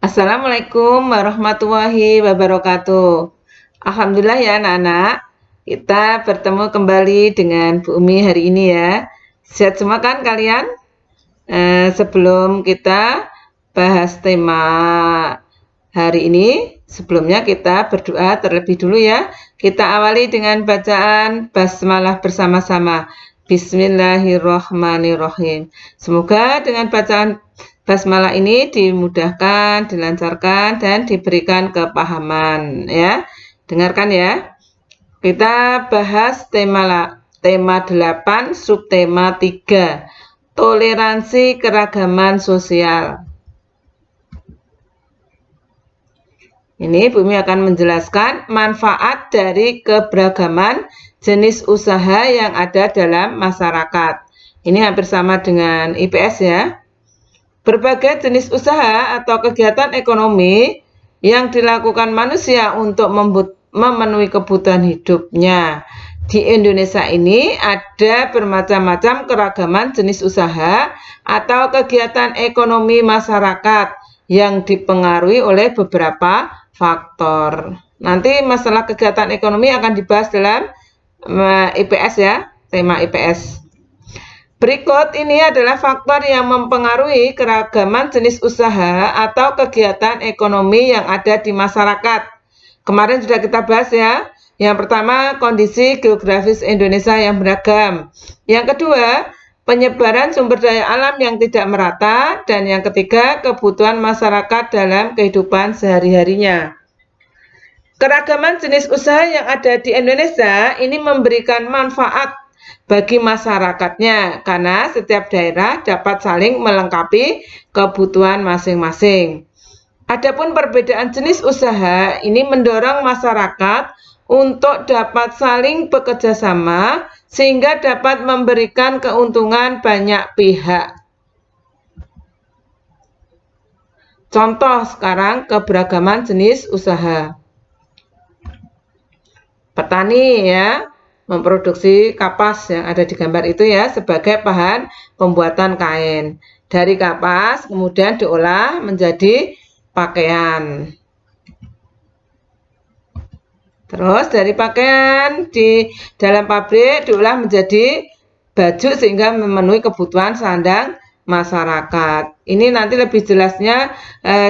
Assalamualaikum warahmatullahi wabarakatuh. Alhamdulillah ya anak-anak, kita bertemu kembali dengan Bu Umi hari ini ya. Sehat semua kan kalian? Sebelum kita bahas tema hari ini, sebelumnya kita berdoa terlebih dulu ya. Kita awali dengan bacaan basmalah bersama-sama. Bismillahirrohmanirrohim. Semoga dengan bacaan basmalah ini dimudahkan, dilancarkan, dan diberikan kepahaman ya. Dengarkan ya. Kita bahas tema 8, subtema 3. Toleransi keragaman sosial. Ini Bumi akan menjelaskan manfaat dari keberagaman jenis usaha yang ada dalam masyarakat. Ini hampir sama dengan IPS ya. Berbagai jenis usaha atau kegiatan ekonomi yang dilakukan manusia untuk memenuhi kebutuhan hidupnya. Di Indonesia ini ada bermacam-macam keragaman jenis usaha atau kegiatan ekonomi masyarakat yang dipengaruhi oleh beberapa faktor. Nanti masalah kegiatan ekonomi akan dibahas dalam IPS ya, tema IPS. Berikut ini adalah faktor yang mempengaruhi keragaman jenis usaha atau kegiatan ekonomi yang ada di masyarakat. Kemarin sudah kita bahas ya. Yang pertama, kondisi geografis Indonesia yang beragam. Yang kedua, penyebaran sumber daya alam yang tidak merata. Dan yang ketiga, kebutuhan masyarakat dalam kehidupan sehari-harinya. Keragaman jenis usaha yang ada di Indonesia ini memberikan manfaat bagi masyarakatnya karena setiap daerah dapat saling melengkapi kebutuhan masing-masing. Adapun perbedaan jenis usaha ini mendorong masyarakat untuk dapat saling bekerja sama sehingga dapat memberikan keuntungan banyak pihak. Contoh sekarang keberagaman jenis usaha. Petani ya, memproduksi kapas yang ada di gambar itu ya sebagai bahan pembuatan kain. Dari kapas kemudian diolah menjadi pakaian. Terus dari pakaian di dalam pabrik diolah menjadi baju sehingga memenuhi kebutuhan sandang masyarakat. Ini nanti lebih jelasnya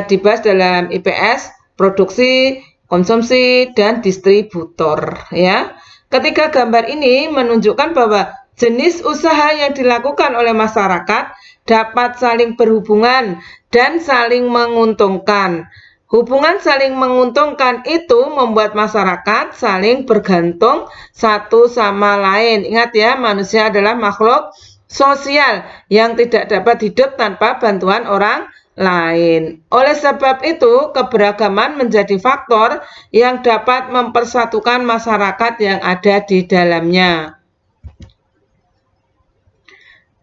dibahas dalam IPS, produksi, konsumsi, dan distributor ya. Ketiga gambar ini menunjukkan bahwa jenis usaha yang dilakukan oleh masyarakat dapat saling berhubungan dan saling menguntungkan. Hubungan saling menguntungkan itu membuat masyarakat saling bergantung satu sama lain. Ingat ya, manusia adalah makhluk sosial yang tidak dapat hidup tanpa bantuan orang lain. Oleh sebab itu, keberagaman menjadi faktor yang dapat mempersatukan masyarakat yang ada di dalamnya.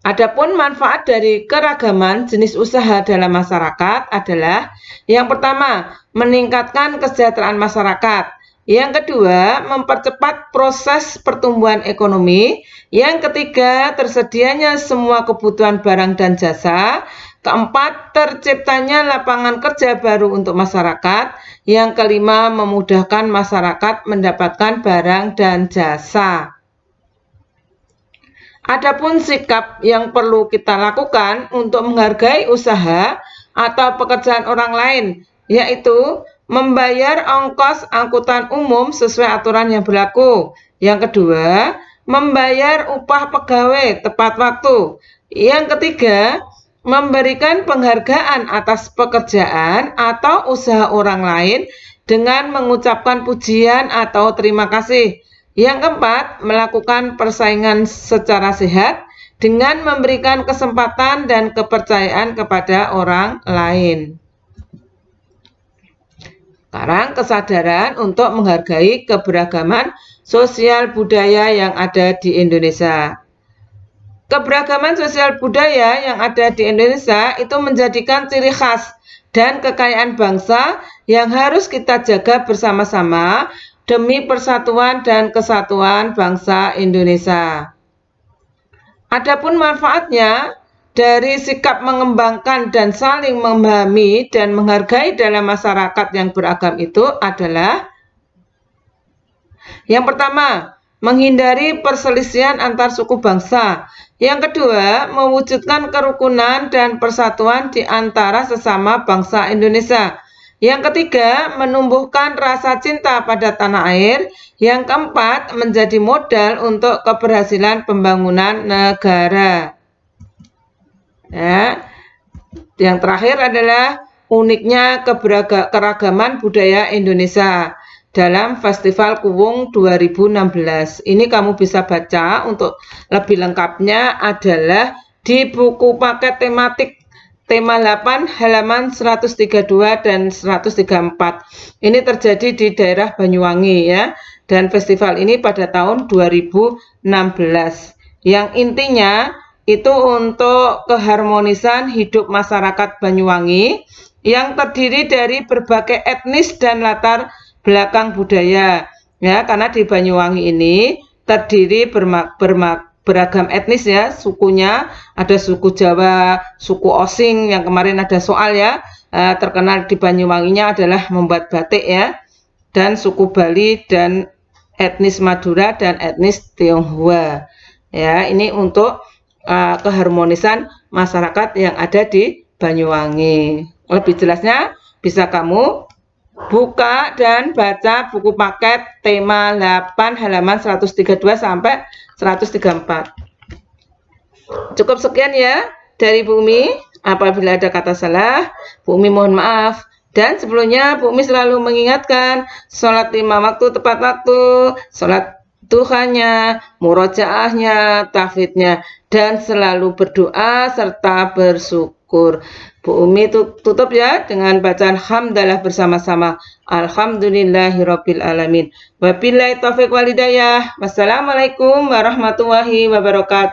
Adapun manfaat dari keragaman jenis usaha dalam masyarakat adalah yang pertama, meningkatkan kesejahteraan masyarakat. Yang kedua, mempercepat proses pertumbuhan ekonomi. Yang ketiga, tersedianya semua kebutuhan barang dan jasa. Keempat, terciptanya lapangan kerja baru untuk masyarakat. Yang kelima, memudahkan masyarakat mendapatkan barang dan jasa. Adapun sikap yang perlu kita lakukan untuk menghargai usaha atau pekerjaan orang lain, yaitu membayar ongkos angkutan umum sesuai aturan yang berlaku. Yang kedua, membayar upah pegawai tepat waktu. Yang ketiga, memberikan penghargaan atas pekerjaan atau usaha orang lain dengan mengucapkan pujian atau terima kasih. Yang keempat, melakukan persaingan secara sehat dengan memberikan kesempatan dan kepercayaan kepada orang lain. Sekarang kesadaran untuk menghargai keberagaman sosial budaya yang ada di Indonesia. Keberagaman sosial budaya yang ada di Indonesia itu menjadikan ciri khas dan kekayaan bangsa yang harus kita jaga bersama-sama demi persatuan dan kesatuan bangsa Indonesia. Adapun manfaatnya, dari sikap mengembangkan dan saling memahami dan menghargai dalam masyarakat yang beragam itu adalah yang pertama, menghindari perselisihan antar suku bangsa. Yang kedua, mewujudkan kerukunan dan persatuan di antara sesama bangsa Indonesia. Yang ketiga, menumbuhkan rasa cinta pada tanah air. Yang keempat, menjadi modal untuk keberhasilan pembangunan negara. Ya. Yang terakhir adalah uniknya keragaman budaya Indonesia dalam Festival Kuwung 2016. Ini kamu bisa baca untuk lebih lengkapnya adalah di buku paket tematik tema 8 halaman 132 dan 134. Ini terjadi di daerah Banyuwangi ya. Dan festival ini pada tahun 2016. Yang intinya itu untuk keharmonisan hidup masyarakat Banyuwangi yang terdiri dari berbagai etnis dan latar belakang budaya ya, karena di Banyuwangi ini terdiri beragam etnis ya, sukunya ada suku Jawa, suku Osing yang kemarin ada soal ya, terkenal di Banyuwanginya adalah membuat batik ya, dan suku Bali dan etnis Madura dan etnis Tionghoa ya. Ini untuk keharmonisan masyarakat yang ada di Banyuwangi. Lebih jelasnya bisa kamu buka dan baca buku paket tema 8 halaman 132 sampai 134. Cukup sekian ya dari Bu Umi. Apabila ada kata salah, Bu Umi mohon maaf. Dan sebelumnya Bu Umi selalu mengingatkan sholat 5 waktu tepat waktu, sholat duhanya, murojaahnya, tahfidnya, dan selalu berdoa serta bersyukur. Bu Umi tutup ya dengan bacaan hamdalah bersama-sama. Alhamdulillahirabbil alamin. Wabillahi taufiq walhidayah. Wassalamualaikum warahmatullahi wabarakatuh.